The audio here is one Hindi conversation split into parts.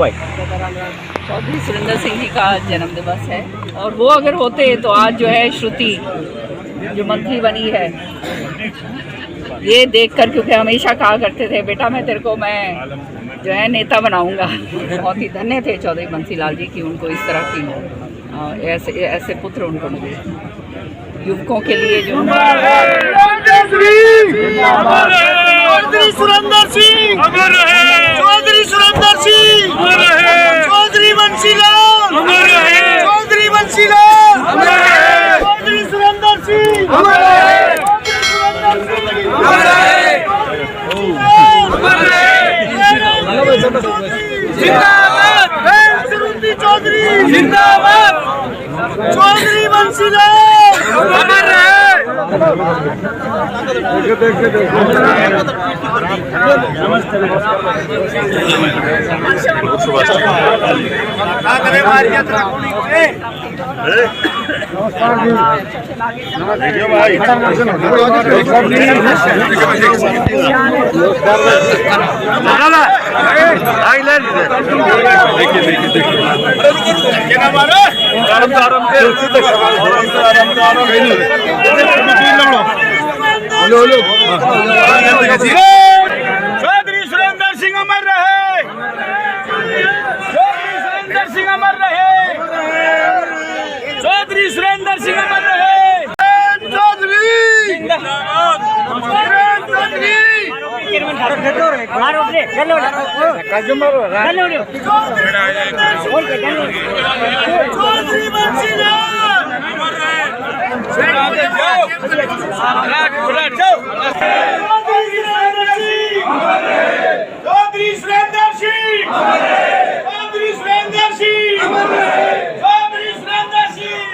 चौधरी सुरेंद्र सिंह जी का जन्म दिवस है और वो अगर होते तो आज जो है श्रुति जो मंत्री बनी है, ये देखकर, क्योंकि हमेशा कहा करते थे बेटा मैं तेरे को मैं जो है नेता बनाऊंगा। बहुत ही धन्य थे चौधरी बंसी लाल जी की उनको इस तरह की ऐसे पुत्र उनको मिले। युवकों के लिए जो चौधरी सुरेंद्र सिंह अमर रहे, चौधरी सुरेंद्र सिंह अमर रहे, चौधरी बंसी लाल अमर रहे, चौधरी बंसी लाल अमर रहे, चौधरी सुरेंद्र सिंह अमर रहे, चौधरी सुरेंद्र सिंह जिंदाबाद, सुरेंद्र चौधरी जिंदाबाद, चौधरी बंसी लाल अमर रहे। चौधरी सुरेंद्र सिंह अमर रहे, चौधरी सुरेंद्र सिंह अमर रहे, चौधरी सुरेंद्र सिंह अमर रहे, चौधरी चौधरी बंसी लाल चौधरी सुरेंद्र सिंह चौधरी सुरेंद्र सिंह चौधरी सुरेंद्र सिंह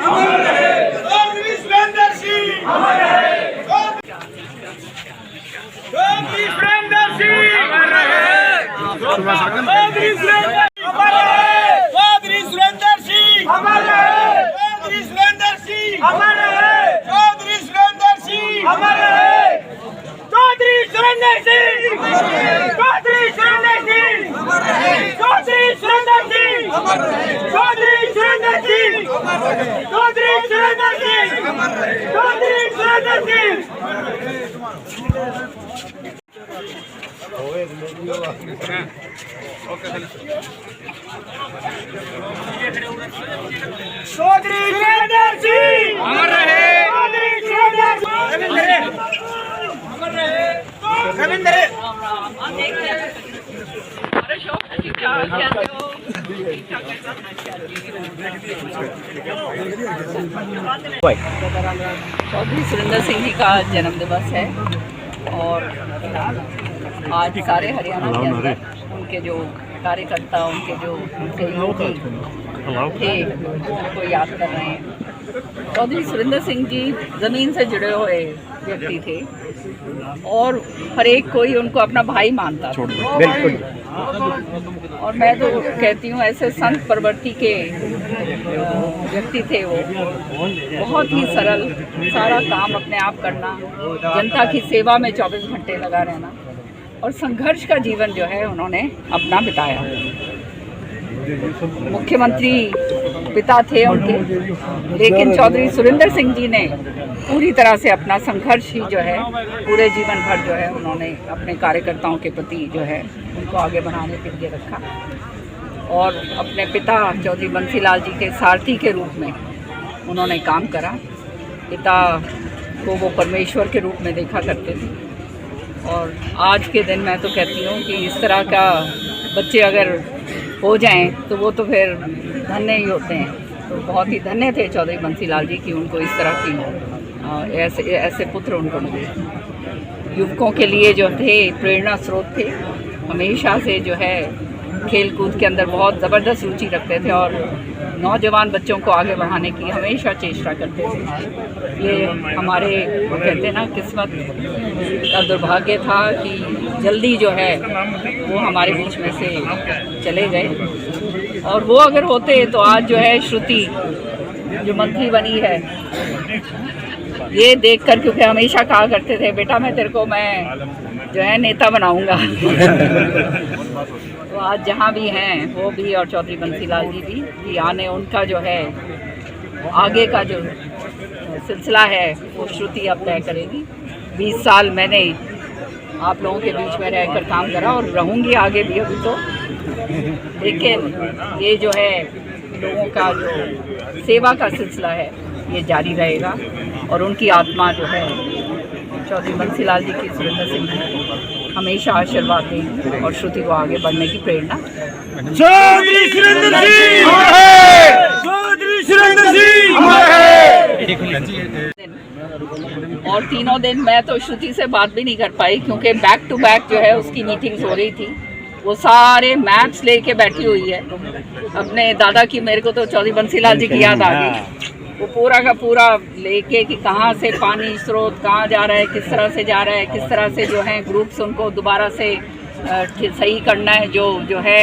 चौधरी सुरेंद्र सिंह चौधरी सुरेंद्र सिंह चौधरी सुरेंद्र चौधरी सुरेंद्र सिंह चौधरी सुरेंद्र सिंह चौधरी सुरेंद्र सिंह चौधरी सुरेंद्र सिंह चौधरी सुरेंद्र सिंह चौधरी सुरेंद्र सिंह चौधरी सुरेंद्र सिंह चौधरी सुरेंद्र सिंह चौधरी सुरेंद्र सिंह चौधरी सुरेंद्र सिंह अमर रहे, चौधरी सुरेंद्र अमर रहे, रविंद्र चौधरी सुरेंद्र सिंह जी का जन्म दिवस है और आज सारे हरियाणा के अंदर उनके जो कार्यकर्ता, उनके जो सहयोगी थे उनको याद कर रहे हैं। चौधरी सुरेंद्र सिंह जी ज़मीन से जुड़े हुए व्यक्ति थे और हर एक कोई उनको अपना भाई मानता था। बिल्कुल। और मैं तो कहती हूँ ऐसे संत प्रवृत्ति के व्यक्ति थे वो। बहुत ही सरल, सारा काम अपने आप करना, जनता की सेवा में 24 घंटे लगा रहना और संघर्ष का जीवन जो है उन्होंने अपना बिताया। मुख्यमंत्री पिता थे उनके, लेकिन चौधरी सुरेंद्र सिंह जी ने पूरी तरह से अपना संघर्ष ही जो है पूरे जीवन भर जो है उन्होंने अपने कार्यकर्ताओं के प्रति जो है उनको आगे बढ़ाने के लिए रखा और अपने पिता चौधरी बंसी लाल जी के सारथी के रूप में उन्होंने काम करा। पिता को वो परमेश्वर के रूप में देखा करते थे और आज के दिन मैं तो कहती हूँ कि इस तरह का बच्चे अगर हो जाएं तो वो तो फिर धन्य ही होते हैं। तो बहुत ही धन्य थे चौधरी बंसी लाल जी की उनको इस तरह की ऐसे पुत्र उनको मिले। युवकों के लिए जो थे प्रेरणा स्रोत थे, हमेशा से जो है खेल कूद के अंदर बहुत ज़बरदस्त रुचि रखते थे और नौजवान बच्चों को आगे बढ़ाने की हमेशा चेष्टा करते थे। ये हमारे कहते हैं ना किस्मत का दुर्भाग्य था कि जल्दी जो है वो हमारे बीच में से चले गए और वो अगर होते तो आज जो है श्रुति जो मंत्री बनी है, ये देखकर, क्योंकि हमेशा कहा करते थे बेटा मैं तेरे को मैं जो है नेता बनाऊंगा। तो आज जहाँ भी हैं वो भी और चौधरी बंसीलाल जी भी कि आने उनका जो है आगे का जो सिलसिला है वो श्रुति अब तय करेगी। 20 साल मैंने आप लोगों के बीच में रहकर काम करा और रहूँगी आगे भी अभी तो, लेकिन ये जो है लोगों का जो सेवा का सिलसिला है ये जारी रहेगा और उनकी आत्मा जो है चौधरी बंसीलाल जी की, सुरेंद्र सिंह जी को हमेशा आशीर्वाद दें और श्रुति को आगे बढ़ने की प्रेरणा। चौधरी सुरेंद्र सिंह, चौधरी सुरेंद्र सिंह। और तीनों दिन मैं तो श्रुति से बात भी नहीं कर पाई क्योंकि बैक टू बैक जो है उसकी मीटिंग्स हो रही थी। वो सारे मैप्स लेके बैठी हुई है अपने दादा की। मेरे को तो चौधरी बंसीलाल जी की याद आ गई। वो पूरा का पूरा लेके कि कहाँ से पानी स्रोत कहाँ जा रहा है, किस तरह से जा रहा है, किस तरह से जो है ग्रुप्स उनको दोबारा से सही करना है, जो है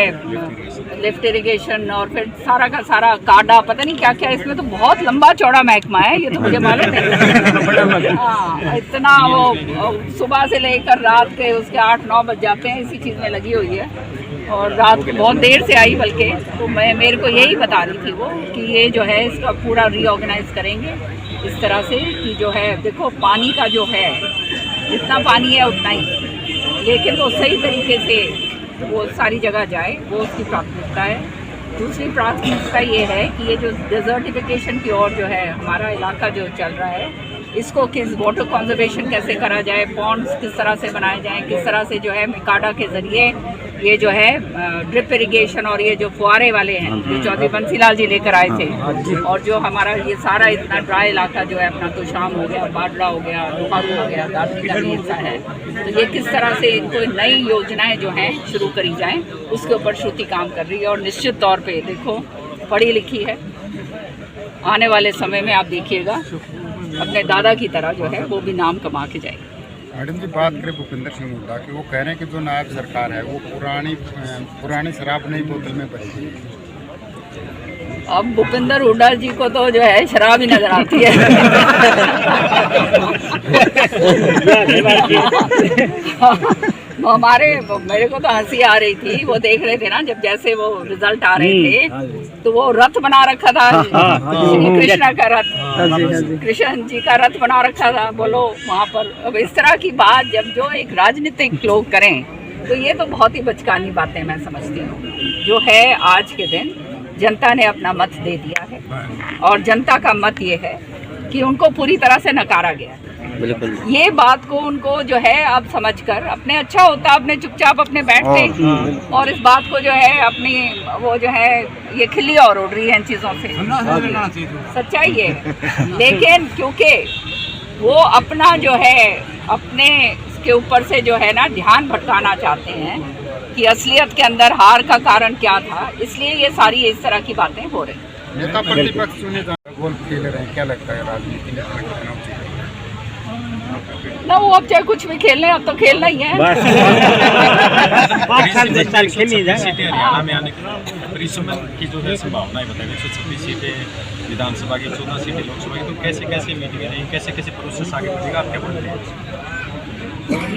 लिफ्ट इरिगेशन और फिर सारा का सारा काडा, पता नहीं क्या क्या। इसमें तो बहुत लंबा चौड़ा महकमा है, ये तो मुझे मालूम है। हाँ, इतना वो सुबह से लेकर रात के उसके 8-9 बज जाते हैं इसी चीज़ में लगी हुई है और रात को बहुत देर से आई बल्कि। तो मेरे को यही बता रही थी वो कि ये जो है इसका पूरा रीऑर्गेनाइज करेंगे इस तरह से कि जो है देखो पानी का जो है जितना पानी है उतना ही, लेकिन वो सही तरीके से वो सारी जगह जाए, वो उसकी प्राथमिकता है। दूसरी प्राथमिकता ये है कि ये जो डिजर्टिफिकेशन की ओर जो है हमारा इलाका जो चल रहा है इसको किस वाटर कंजर्वेशन कैसे करा जाए, पॉन्ड्स किस तरह से बनाए जाएं, किस तरह से जो है मिकाडा के ज़रिए ये जो है ड्रिप इरिगेशन और ये जो फुहारे वाले हैं जो चौधरी बंसीलाल जी लेकर आए थे और जो हमारा ये सारा इतना ड्राई इलाका जो है अपना तोशाम हो गया, बाडला हो गया, लोहारू हो गया, दादरी का भी हिस्सा है, तो ये किस तरह से इनको नई योजनाएं जो हैं शुरू करी जाएं उसके ऊपर श्रुति काम कर रही है। और निश्चित तौर पे देखो पढ़ी लिखी है, आने वाले समय में आप देखिएगा अपने दादा की तरह जो है वो भी नाम कमा के जाएगी। मैडम जी बात करें भूपेंद्र सिंह हुड्डा की, वो कह रहे हैं कि जो नायब सरकार है वो पुरानी शराब नई बोतल में भरेगी। अब भूपेंद्र हुड्डा जी को तो जो है शराब ही नजर आती है। मेरे को तो हंसी आ रही थी, वो देख रहे थे ना जब जैसे वो रिजल्ट आ रहे थे तो वो रथ बना रखा था श्री कृष्ण का रथ, कृष्ण जी का रथ बना रखा था बोलो वहाँ पर। अब इस तरह की बात जब जो एक राजनीतिक लोग करें तो ये तो बहुत ही बचकानी बातें मैं समझती हूँ। जो है आज के दिन जनता ने अपना मत दे दिया है और जनता का मत ये है कि उनको पूरी तरह से नकारा गया। बिल्कुल ये बात को उनको जो है अब समझकर अपने अच्छा होता अपने चुपचाप अपने बैठते और इस बात को जो है अपनी वो जो है ये खिल्ली और उड़ रही है इन चीज़ों से, सच्चाई है। लेकिन क्योंकि वो अपना जो है अपने के ऊपर से जो है ना ध्यान भटकाना चाहते हैं कि असलियत के अंदर हार का कारण क्या था, इसलिए ये सारी इस तरह की बातें हो रही। नेता प्रतिपक्ष चुने गोल्फ खेल रहे हैं, क्या लगता है राजनीति में ना वो अब चाहे कुछ भी खेल लें, अब तो खेलना ही है। 5 साल 10 साल खेल नहीं जाए। सीटें हरियाणा में आने की जो है संभावनाएं बताई, 126 सीटें विधानसभा की, 14 सीटें लोकसभा की, तो कैसे कैसे मीटिंगें रही, कैसे कैसे प्रोसेस आगे बढ़ेगा, आप क्या बोल रहे हैं?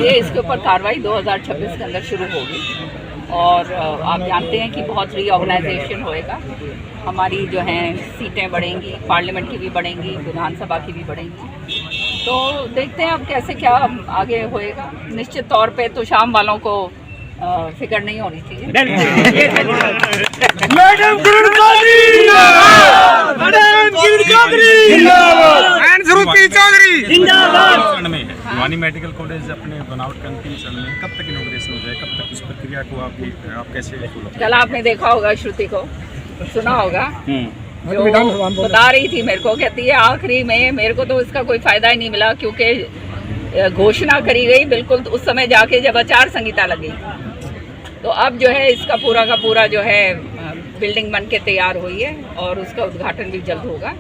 ये इसके ऊपर कार्रवाई 2026 के अंदर शुरू होगी और आप जानते हैं कि बहुत रीऑर्गेनाइजेशन होएगा। हमारी जो हैं सीटें बढ़ेंगी, पार्लियामेंट की भी बढ़ेंगी, विधानसभा की भी बढ़ेंगी, तो देखते हैं अब कैसे क्या आगे होएगा। निश्चित तौर पे तो शाम वालों को फिक्र नहीं होनी चाहिए। मैडम किरण चौधरी जिंदाबाद, मैडम किरण चौधरी जिंदाबाद, एंड श्रुति चौधरी जिंदाबाद। भिवानी मेडिकल कॉलेज अपने बनावट का अंतिम चरण में, कब तक इनॉग्रेशन हो जाए, कब तक उस प्रक्रिया को आप कैसे? कल आपने देखा होगा श्रुति को, सुना होगा जो बता रही थी मेरे को, कहती है आखिरी में मेरे को तो इसका कोई फायदा ही नहीं मिला क्योंकि घोषणा करी गई बिल्कुल उस समय जाके जब आचार संहिता लगी। तो अब जो है इसका पूरा का पूरा जो है बिल्डिंग बन के तैयार हुई है और उसका उद्घाटन भी जल्द होगा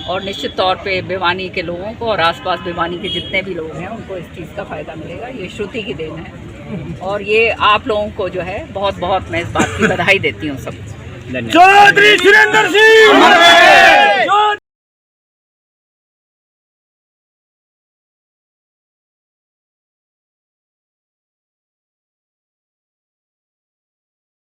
और निश्चित तौर पे भिवानी के लोगों को और आसपास भिवानी के जितने भी लोग हैं उनको इस चीज़ का फ़ायदा मिलेगा। ये श्रुति की देन है और ये आप लोगों को जो है बहुत बहुत मैं इस बात की बधाई देती हूँ सबको। चौधरी सुरेंद्र सिंह।